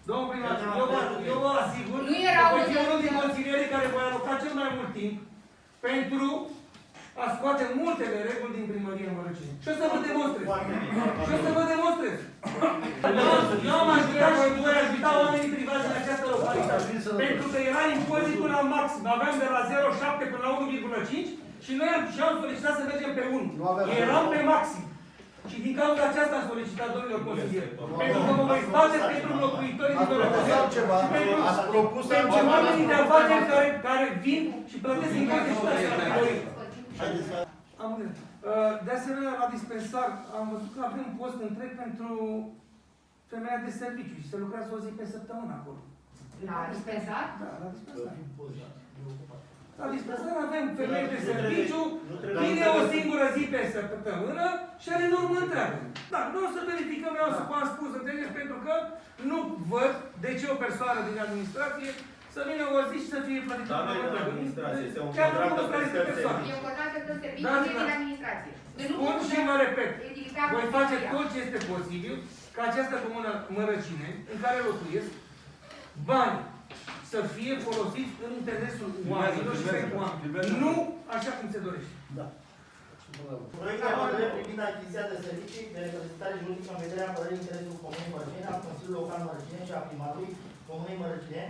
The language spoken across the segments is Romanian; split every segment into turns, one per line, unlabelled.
Domnul primar, eu vă asigur
Nu era
că voi fi
unul
unul din consilierii care voi aloca cel mai mult timp pentru a scoate multele reguli din primărie în Mărăcini. Și o să vă demonstrez. Și o să vă demonstrez. Eu am ajutat și voi ajuta oamenii privați în această localitate. Pentru că era impozitul la maxim. Aveam de la 0,7 până la 1,5 și noi am solicitat să mergem pe 1. Eram pe maxim. Și din cauza aceasta am solicitat, domnilor consilieri. Pentru că mă voi bate pentru locuitorii din Mărăcini.
Ați propus
Pentru oamenii de afaceri care vin și plătesc impozite și taxe la primărie. Am gândit. De asemenea, la dispensar, am văzut că avem un post întreg pentru femeia de serviciu și se lucrează o zi pe săptămână acolo.
La dispensar?
Da, la dispensar. La dispensar avem femei de serviciu, vine o singură zi pe săptămână și are normă întreagă. Da, nu o să verificăm, eu cum am spus, înțelegeți, pentru că nu văd de ce o persoană din administrație să vină o zi și să fie plătită.
Dar nu e din administrație, este un
chiar
contract
nu care este persoană.
E un contract de serviciu din administrație.
Spun și mă repet, voi face tot ce este posibil ca această comună Mărăcine, în care locuiesc, bani să fie folosiți în interesul oamenilor și pentru oameni. Nu așa cum se dorește.
Da.
Proiect de hotărâre privind achiziția de servicii de reprezentare juridică în vederea apărării interesului Comunei Mărăcine, al Consiliului Local Mărăcine și a primarului Comunei Mărăcine,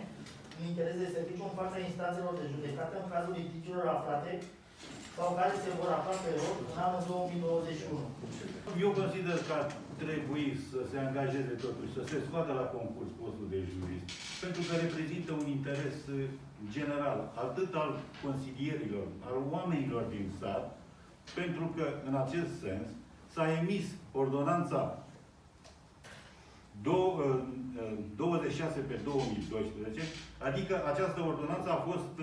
în interes de serviciu în fața instanțelor de judecată în cazul litigiilor aflate sau care se vor afla pe rol în anul 2021.
Eu consider că ar trebui să se angajeze totuși, să se scoată la concurs postul de jurist, pentru că reprezintă un interes general, atât al consilierilor, al oamenilor din sat, pentru că, în acest sens, s-a emis ordonanța 26 pe 2012, adică această ordonanță a fost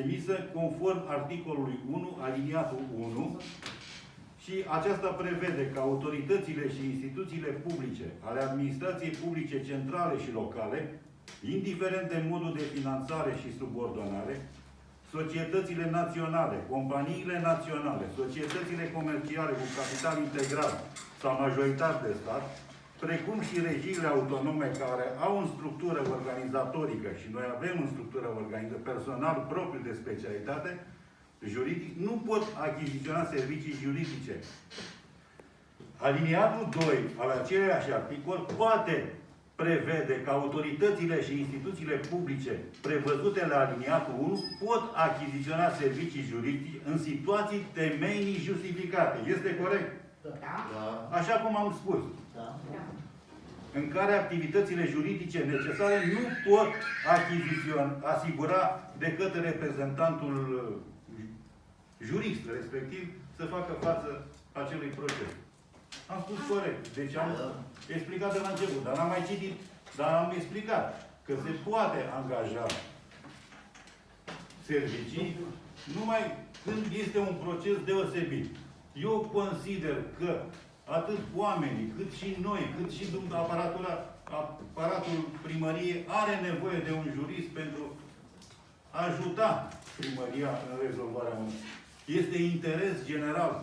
emisă conform articolului 1, aliniatul 1, și aceasta prevede că autoritățile și instituțiile publice ale administrației publice centrale și locale, indiferent de modul de finanțare și subordonare, societățile naționale, companiile naționale, societățile comerciale cu capital integral sau majoritar de stat, precum și regiile autonome care au în structură organizatorică, și noi avem în structură organizatorică personal propriu de specialitate juridic, nu pot achiziționa servicii juridice. Aliniatul 2 al aceleiași articol poate prevede că autoritățile și instituțiile publice prevăzute la aliniatul 1 pot achiziționa servicii juridice în situații temenii justificate. Este corect?
Da.
Așa cum am spus.
Da.
În care activitățile juridice necesare nu pot asigura de către reprezentantul jurist, respectiv, să facă față acelui proces. Am spus corect. Deci am explicat de la început, dar n-am mai citit, dar am explicat că se poate angaja servicii numai când este un proces deosebit. Eu consider că atât oamenii, cât și noi, cât și aparatul primăriei are nevoie de un jurist pentru a ajuta primăria în rezolvarea unui. Este interes general.